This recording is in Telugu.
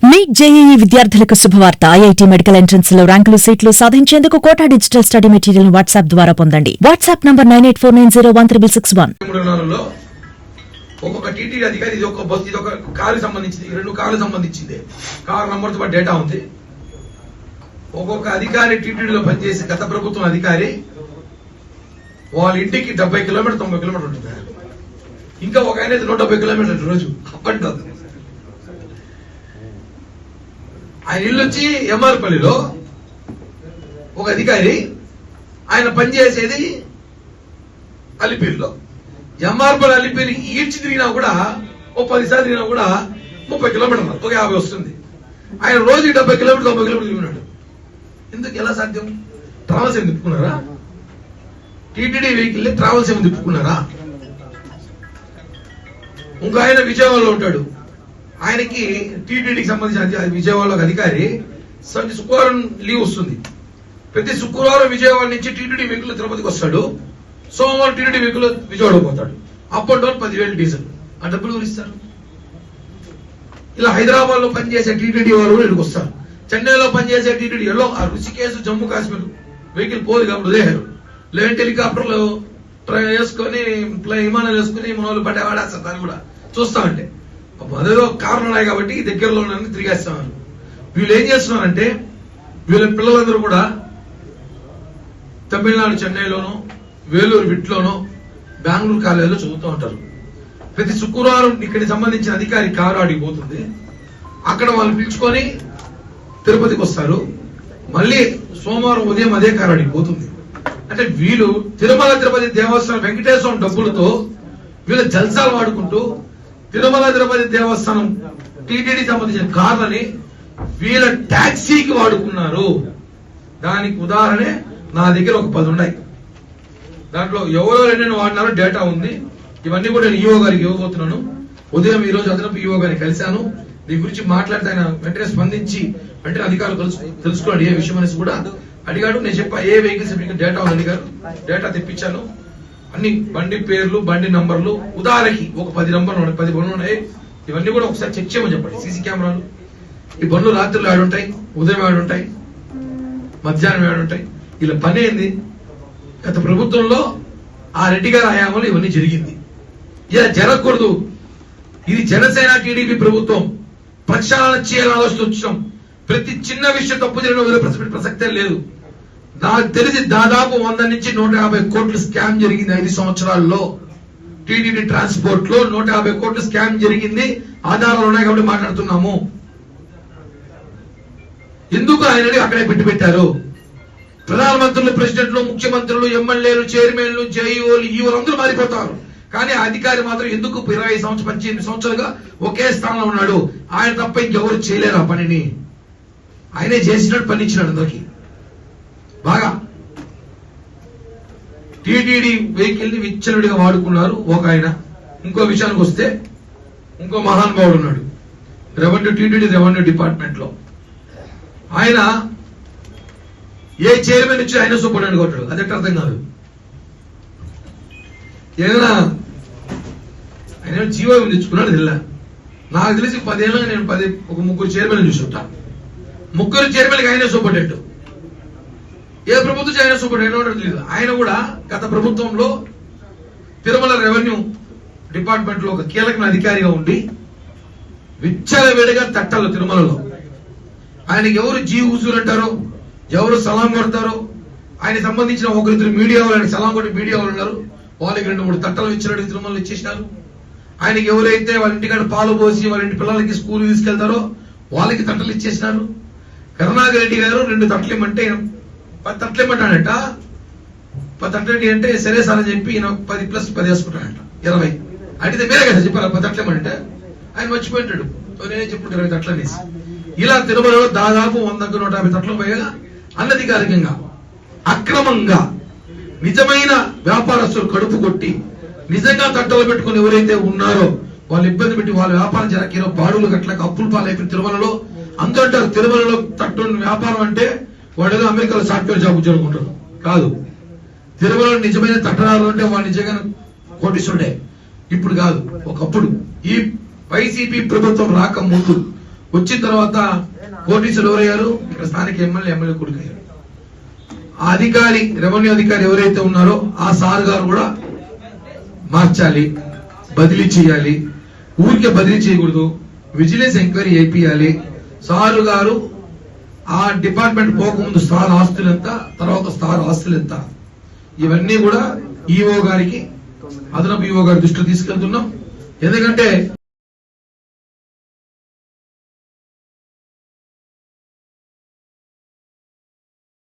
నీట్ జేఈఈ విద్యార్థులకు శుభవార్త. ఐఐటీ మెడికల్ ఎంట్రన్స్ లో ర్యాంకులు సీట్లు సాధించేందుకు Kota digital study material WhatsApp ద్వారా పొందండి. WhatsApp number 9849013661. ఒక్కొక్క టీటీ అధికారి ఇది ఒక బస్సు, ఇది ఒక కారు సంబంధించింది, రెండు కార్లు సంబంధించింది, కారు నంబర్తో పాటు డేటా ఉంది. ఒక్కొక్క అధికారి టీటీడీలో పనిచేసే గత ప్రభుత్వం అధికారి వాళ్ళ ఇంటికి 70 కిలోమీటర్ 90 కిలోమీటర్ ఉంటుంది. ఇంకా ఒక ఆయన 170 కిలోమీటర్ రోజు అప్పటి ఆయన ఇల్లు వచ్చి ఎంఆర్పల్లిలో. ఒక అధికారి ఆయన పనిచేసేది అలిపిరిలో. ఎంఆర్పల్లి అలిపిరి ఈడ్చి తిరిగినా కూడా ఓ 10 సార్లు తిరిగినా కూడా 30 కిలోమీటర్లు, ఒక 50 వస్తుంది. ఆయన రోజు 70 కిలోమీటర్ 90 కిలోమీటర్లు తిరిగినాడు. ఎందుకు, ఎలా సాధ్యం? ట్రావెల్స్ ఏమి తిప్పుకున్నారా? టీటీడీ వెహికల్ ట్రావెల్స్ ఏమి తిప్పుకున్నారా? ఇంకో ఆయన విజయవాడలో ఉంటాడు. ఆయనకి టీటీడీకి సంబంధించిన విజయవాడలో అధికారి శుక్రవారం లీవ్ వస్తుంది. ప్రతి శుక్రవారం విజయవాడ నుంచి టీటీడీ వెహికల్ తిరుపతికి వస్తాడు. సోమవారం టీటీడీ వెహికల్ విజయవాడ పోతాడు. Up and down 10,000 diesel. ఆ డబ్బులు ఎవరిస్తారు? ఇలా హైదరాబాద్ లో పనిచేసే టీటీడీ వారు ఇక్కడికి వస్తారు. చెన్నైలో పనిచేసే TTD yellow Rishikesh Jammu Kashmir vehicle పోదు కాబట్టి వదిలేరు. లేదంటే హెలికాప్టర్లు వేసుకొని విమానాలు వేసుకుని మన వాళ్ళు పడేవాడేస్తారు. దాన్ని కూడా చూస్తామంటే అదేదో కారణం ఉన్నాయి కాబట్టి దగ్గరలో తిరిగేస్తామని. వీళ్ళు ఏం చేస్తున్నారంటే వీళ్ళ పిల్లలందరూ కూడా తమిళనాడు చెన్నైలోనో, వేలూరు విట్లోనో, బెంగళూరు కాలేజీలో చదువుతూ ఉంటారు. ప్రతి శుక్రవారం ఇక్కడికి సంబంధించిన అధికారి కారు ఆడికి పోతుంది. అక్కడ వాళ్ళు పిలుచుకొని తిరుపతికి వస్తారు. మళ్ళీ సోమవారం ఉదయం అదే కారు ఆడికి పోతుంది. అంటే వీళ్ళు తిరుమల తిరుపతి దేవస్థానం వెంకటేశ్వరం డబ్బులతో వీళ్ళ జల్సాలు వాడుకుంటూ తిరుమల తిరుపతి దేవస్థానం టీటీడీ సంబంధించిన కార్లని వీళ్ళ టాక్సీకి వాడుకున్నారు. దానికి ఉదాహరణే నా దగ్గర ఒక 10 ఉన్నాయి. దాంట్లో ఎవరో ఎన్నెన్నో వాడినారో డేటా ఉంది. ఇవన్నీ కూడా నేను ఈఓ గారికి ఇవ్వబోతున్నాను. ఉదయం ఈ రోజు అదనపు ఈఓ గారిని కలిశాను. దీని గురించి మాట్లాడితే ఆయన వెంటనే స్పందించి వెంటనే అధికారులు తెలుసుకోండి ఏ విషయం అనేసి కూడా అడిగాడు. నేను చెప్పా ఏ వెహికల్స్ డేటా ఉంది అడిగారు. డేటా తెప్పించాను. అన్ని బండి పేర్లు, బండి నంబర్లు, ఉదాహరణకి ఒక 10 నంబర్లు ఉన్నాయి, 10 బండ్లు ఉన్నాయి. ఇవన్నీ కూడా ఒకసారి చెక్ చేయమని చెప్పండి. సీసీ కెమెరాలు, ఈ బండ్లు రాత్రులు ఆడుంటాయి, ఉదయం ఆడుంటాయి, మధ్యాహ్నం ఆడుంటాయి. ఇలా పని ఏంది? గత ప్రభుత్వంలో ఆ రెడ్డి గారి హయాంలో ఇవన్నీ జరిగింది. ఇలా జరగకూడదు. ఇది జనసేన టీడీపీ ప్రభుత్వం. ప్రక్షాళన చేయాలని ఆలోచన వచ్చాం. ప్రతి చిన్న విషయం తప్పు జరిగిన వదిలే ప్రసక్తే లేదు. నాకు తెలిసి దాదాపు 100 నుంచి 150 కోట్లు స్కామ్ జరిగింది 5 సంవత్సరాల్లో. టీటీడీ ట్రాన్స్పోర్ట్ లో 150 కోట్లు స్కామ్ జరిగింది. ఆధారాలు ఉన్నాయి కాబట్టి మాట్లాడుతున్నాము. ఎందుకు ఆయనని అక్కడే పెట్టారు? ప్రధానమంత్రులు, ప్రెసిడెంట్లు, ముఖ్యమంత్రులు, ఎమ్మెల్యేలు, చైర్మన్లు, జేఈఓలు, ఈఓలు అందరూ మారిపోతారు. కానీ ఆ అధికారి మాత్రం ఎందుకు 20 సంవత్సరాలు 18 సంవత్సరాలుగా ఒకే స్థానంలో ఉన్నాడు? ఆయన తప్ప ఇంకెవరు చేయలేరు ఆ పనిని. ఆయనే చేసినట్టు పని ఇచ్చినాడు అందరికి బాగా. టీటీడీ వెహికల్ ని విచ్చలుడిగా వాడుకున్నారు ఒక ఆయన. ఇంకో విషయానికి వస్తే ఇంకో మహానుభావుడు ఉన్నాడు టీటీడీ రెవెన్యూ డిపార్ట్మెంట్ లో. ఆయన ఏ చైర్మన్ ఇచ్చి ఆయన సూపరింటెండెంట్ కొట్టాడు. అదెట్ అర్థం కాదు. ఏదైనా ఆయన జీవో తెచ్చుకున్నాడు తెల్ల. నాకు తెలిసి 10 ఏళ్ళగా నేను ఒక 3 చైర్మన్ చూసుంటా. 3 చైర్మన్కి ఆయనే సూపరింటెండెంట్. ఏ ప్రభుత్వం ఆయన సూపరింటెండెంట్ తెలియదు. ఆయన కూడా గత ప్రభుత్వంలో తిరుమల రెవెన్యూ డిపార్ట్మెంట్ లో ఒక కీలకమైన అధికారిగా ఉండి విచ్చలవిడిగా తట్టాలు తిరుమలలో. ఆయనకి ఎవరు జీ హుజూర్ అంటారో, ఎవరు సలాం కొడతారో, ఆయన సంబంధించిన 1-2 మీడియా వాళ్ళు ఆయన సలాం కొట్టి మీడియా వాళ్ళు ఉన్నారు. వాళ్ళకి 2-3 తట్టలు ఇచ్చినట్టు తిరుమలలో ఇచ్చేసినారు. ఆయనకి ఎవరైతే వాళ్ళ ఇంటికాడ పాలు పోసి వాళ్ళ ఇంటి పిల్లలకి స్కూల్ తీసుకెళ్తారో వాళ్ళకి తట్టలు ఇచ్చేసినారు. కరుణాకర్ రెడ్డి గారు 2 తట్టలు ఇమ్మంటే 10 తట్టలు ఇమ్మంటాడంట. 10 తట్టలు అంటే సరే సార్ అని చెప్పి ఈయన 10+10 వేసుకుంటాడంట. 20 అడిగితే మీరే కదా చెప్పారు 10 తట్టలు ఇమ్మంటే. ఆయన మర్చిపోయింటాడు. నేనే చెప్పుడు 20 తట్టలు అనేసి. ఇలా తిరుమలలో దాదాపు 100-150 తట్టలు పైగా అనధికారికంగా అక్రమంగా నిజమైన వ్యాపారస్తులు కడుపు కొట్టి నిజంగా తట్టలు పెట్టుకుని ఎవరైతే ఉన్నారో వాళ్ళు ఇబ్బంది పెట్టి వాళ్ళ వ్యాపారం జరగకీరో బాడులు గట్లకి అప్పులు పాలైపోయి తిరుమలలో. అందరూ అంటారు తిరుమలలో తట్టు వ్యాపారం అంటే వాడేదో అమెరికాలో సాఫ్ట్వేర్ జాబ్ జరుగుతుంటారు. కాదు. తిరుమలలో నిజమైన తట్టడాలు అంటే వాళ్ళు నిజంగా కోటీశ్వరుడే. ఇప్పుడు కాదు, ఒకప్పుడు. ఈ వైసీపీ ప్రభుత్వం రాక ముందు వచ్చిన తర్వాత కోటీసులు ఎవరయ్యారు? ఇక్కడ స్థానిక ఎమ్మెల్యే కొడుకయ్యారు. ఆ అధికారి, రెవెన్యూ అధికారి ఎవరైతే ఉన్నారో ఆ సార్ గారు కూడా మార్చాలి, బదిలీ చేయాలి. ఊరికే బదిలీ చేయకూడదు, విజిలెన్స్ ఎంక్వైరీ చేయాలి. సారు గారు ఆ డిపార్ట్మెంట్ పోకముందు స్టార్ ఆస్తులు ఎంత, తర్వాత స్టార్ ఆస్తులు ఎంత, ఇవన్నీ కూడా ఈఓ గారికి, అదనపు ఈఓ గారి దృష్టికి తీసుకెళ్తున్నాం. ఎందుకంటే